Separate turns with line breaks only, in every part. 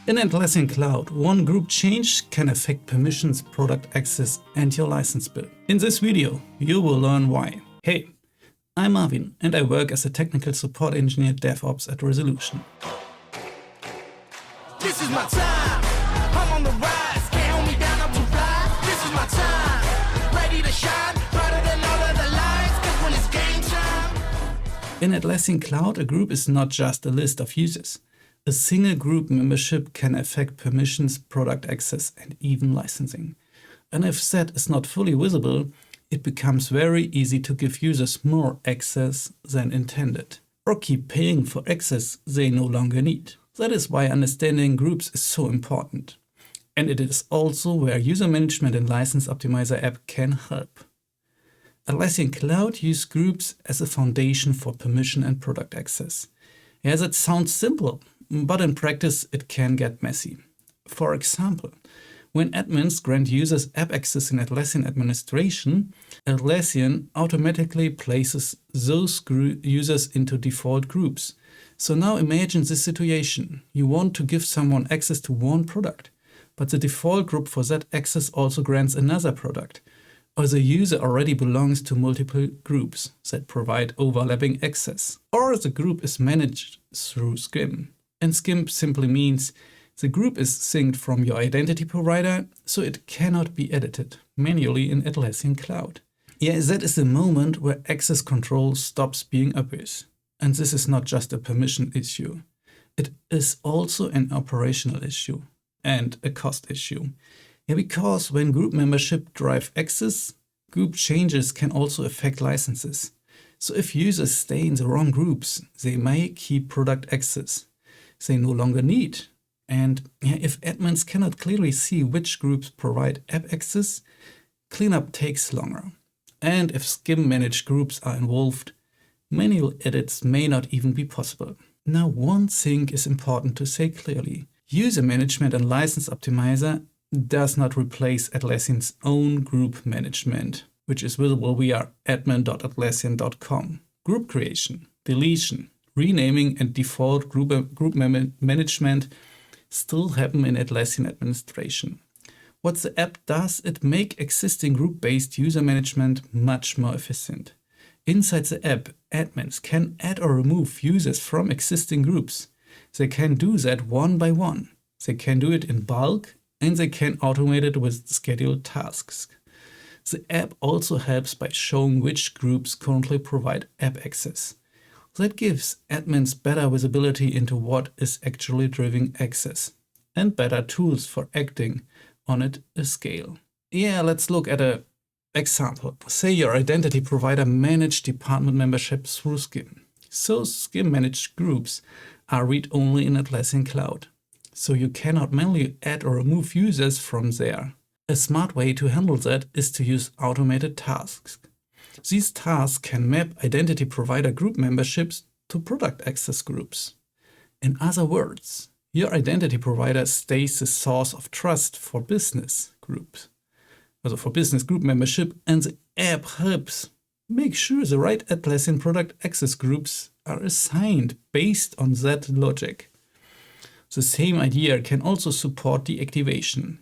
In Atlassian Cloud, one group change can affect permissions, product access, and your license bill. In this video, you will learn why. Hey, I'm Marvin and I work as a technical support engineer DevOps at Resolution.
This is my time. I'm on the rise. Can't hold me down, I'm too fly. This is my time. Ready to shine, brighter than all of the lights. 'Cause when it's game time.
In Atlassian Cloud, a group is not just a list of users. A single group membership can affect permissions, product access, and even licensing. And if that is not fully visible, it becomes very easy to give users more access than intended, or keep paying for access they no longer need. That is why understanding groups is so important. And it is also where user management and license optimizer app can help. Atlassian Cloud uses groups as a foundation for permission and product access. Yes, it sounds simple, but in practice it can get messy. For example, when admins grant users app access in Atlassian administration, Atlassian automatically places those users into default groups. So now imagine this situation. You want to give someone access to one product, but the default group for that access also grants another product. Or the user already belongs to multiple groups that provide overlapping access. Or the group is managed through SCIM. And SCIM simply means the group is synced from your identity provider, so it cannot be edited manually in Atlassian Cloud. Yeah, that is the moment where access control stops being obvious. And this is not just a permission issue. It is also an operational issue and a cost issue. Yeah, because when group membership drive access, group changes can also affect licenses. So if users stay in the wrong groups, they may keep product access they no longer need. And if admins cannot clearly see which groups provide app access, cleanup takes longer. And if SCIM-managed groups are involved, manual edits may not even be possible. Now, one thing is important to say clearly. User management and license optimizer does not replace Atlassian's own group management, which is visible via admin.atlassian.com. Group creation, deletion, renaming and default group management still happen in Atlassian administration. What the app does, it makes existing group-based user management much more efficient. Inside the app, admins can add or remove users from existing groups. They can do that one by one. They can do it in bulk, and they can automate it with scheduled tasks. The app also helps by showing which groups currently provide app access. That gives admins better visibility into what is actually driving access and better tools for acting on it at scale. Yeah, let's look at an example. Say your identity provider managed department membership through SCIM. So SCIM-managed groups are read-only in Atlassian Cloud. So you cannot manually add or remove users from there. A smart way to handle that is to use automated tasks. These tasks can map identity provider group memberships to product access groups. In other words, your identity provider stays the source of trust for business groups, also for business group membership, and the app helps make sure the right Atlassian product access groups are assigned based on that logic. The same idea can also support deactivation.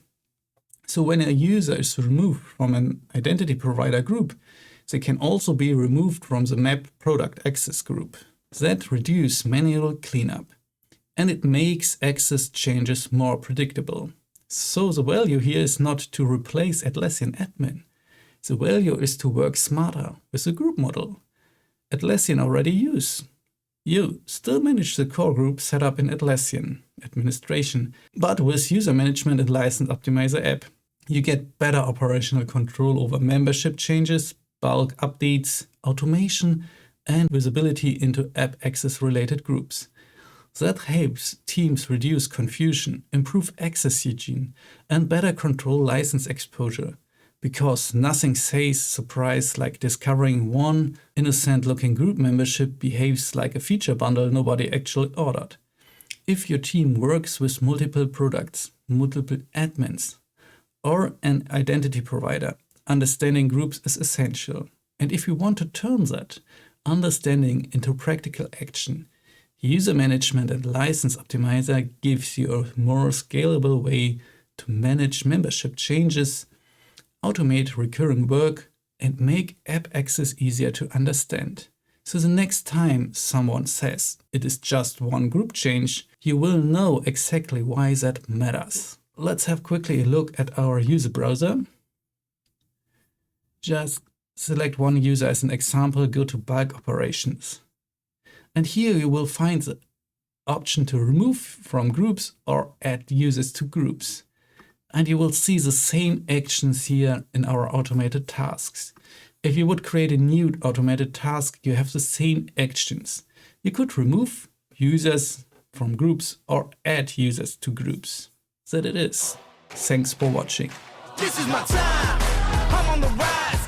So when a user is removed from an identity provider group, they can also be removed from the mapped product access group. That reduces manual cleanup, and it makes access changes more predictable. So the value here is not to replace Atlassian admin. The value is to work smarter with the group model Atlassian already use. You still manage the core group set up in Atlassian administration, but with user management and license optimizer app, you get better operational control over membership changes, bulk updates, automation, and visibility into app access related groups. That helps teams reduce confusion, improve access hygiene, and better control license exposure. Because nothing says surprise like discovering one innocent-looking group membership behaves like a feature bundle nobody actually ordered. If your team works with multiple products, multiple admins, or an identity provider, understanding groups is essential. And if you want to turn that understanding into practical action, User management and license optimizer gives you a more scalable way to manage membership changes, automate recurring work, and make app access easier to understand. So the next time someone says it is just one group change, you will know exactly why that matters. Let's have quickly a look at our user browser. Just select one user as an example, go to bulk operations. And here you will find the option to remove from groups or add users to groups. And you will see the same actions here in our automated tasks. If you would create a new automated task, you have the same actions. You could remove users from groups or add users to groups. That it is. Thanks for watching.
This is my time. I'm on the rise.